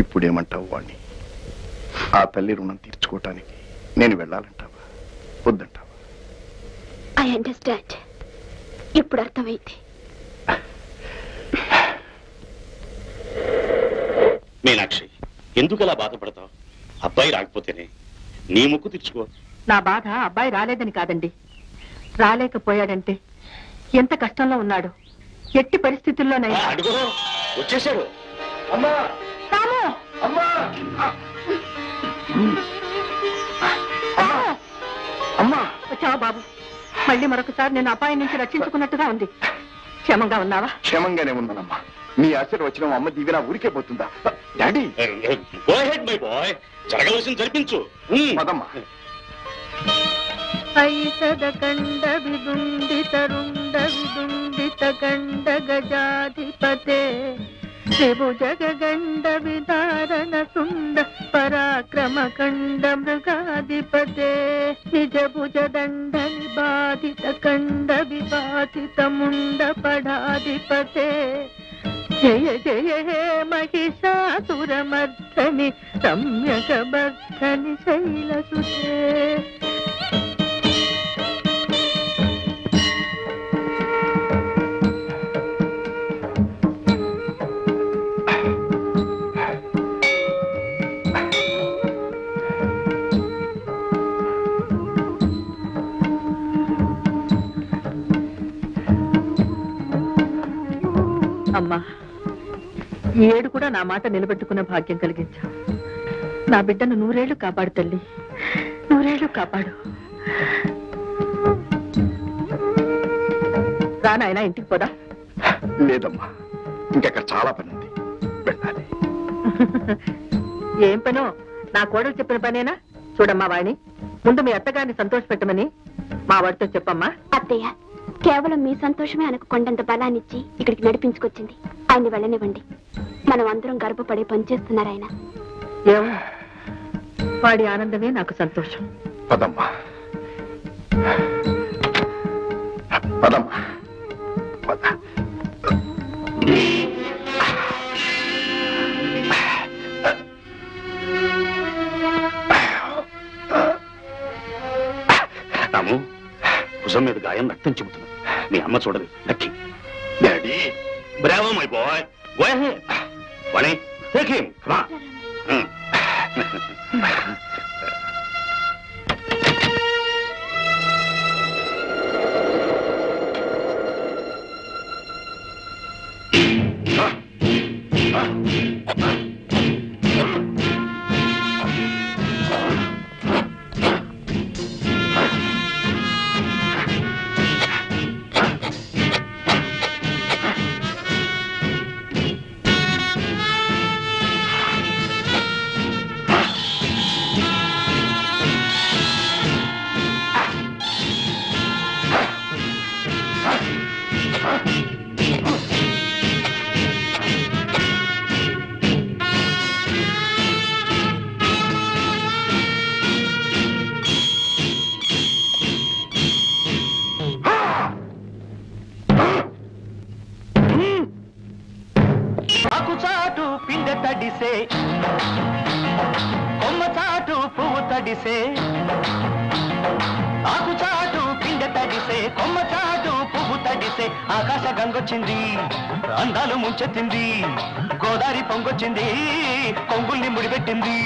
ఇప్పుడేమంటావు వాణ్ణి? ఆ తల్లి రుణం తీర్చుకోవటానికి నేను వెళ్ళాలంటావా, వద్దంటావా? I understand. ఇప్పుడు అర్థమైంది. మీనాక్షి, ఎందుకు అలా బాధపడతావు? అబ్బాయి రాకపోతేనే నీ ముక్కు తెచ్చుకో. నా బాధ అబ్బాయి రాలేదని కాదండి, రాలేకపోయాడంటే ఎంత కష్టంలో ఉన్నాడు. ఎట్టి పరిస్థితుల్లోనైనా అడుగు వచ్చేసాడు. అమ్మా రాము, అమ్మా అమ్మా వచ్చావా బాబు? మళ్ళీ మరొకసారి నేను అపాయం నుంచి రక్షించుకున్నట్టుగా ఉంది. క్షేమంగా ఉన్నావా? క్షేమంగానే ఉన్నానమ్మా. నీ ఆశీర్వచనం అమ్మ దీవెన ఊరికే పోతుందా? Daddy go ahead my boy, జరగవలసింది జరిపించు. పదమ్మా. ఐసద కండ విదుండిత రుండ విదుండిత కండ గజాధిపతే త్రిభుజగ గండ విదారణ సుండ పరాక్రమ కండ మృగాధిపతే నిజ భుజ దండ విబాధిత కండ విబాధిత ముండ పడాధిపతే జయ జయ హే మహిషాసురమర్ధని రమ్యక బర్ధని శైలసుతే. అమ్మా, ఈ ఏడు కూడా నా మాట నిలబెట్టుకునే భాగ్యం కలిగించావు. నా బిడ్డను 100 ఏళ్లు కాపాడు తల్లి, 100 ఏళ్లు కాపాడు. రానాయన, ఇంటికి పోదా? లేదమ్మా, ఇంకెక్కడ చాలా పని ఉంది, వెళ్ళాలి. ఏం పనో? నా కోడలు చెప్పిన పనేనా? చూడమ్మా వాణి, ముందు మీ అత్తగారిని సంతోష పెట్టమని మా వాడితో చెప్పమ్మా. అత్తయ్య, కేవలం మీ సంతోషమే ఆయనకు కొండంత బలాన్నిచ్చి ఇక్కడికి నడిపించుకొచ్చింది. ఆయన్ని వెళ్ళనివ్వండి. మనం అందరం గర్వపడే పనిచేస్తున్నారు ఆయన. ఏమో, వాడి ఆనందమే నాకు సంతోషం. పదమ్మా పదమ్మా పద. రాము, భుజం మీద గాయం రక్తం చెబుతున్నది. మీ అమ్మ చూడదు. Lucky daddy. Bravo my boy, go ahead. Vani, take him. Come on. ఆకుచాటు పిండ తడిసే, కొమ్మ చాటు పువ్వు తడిసే. ఆకుచాటు పిండ తడిసే, కొమ్మ చాటు పువ్వు తడిసే. ఆకాశ గంగొచ్చింది, అందాలు ముంచెత్తింది. గోదావరి పొంగొచ్చింది, కొంగుల్ని ముడిపెట్టింది.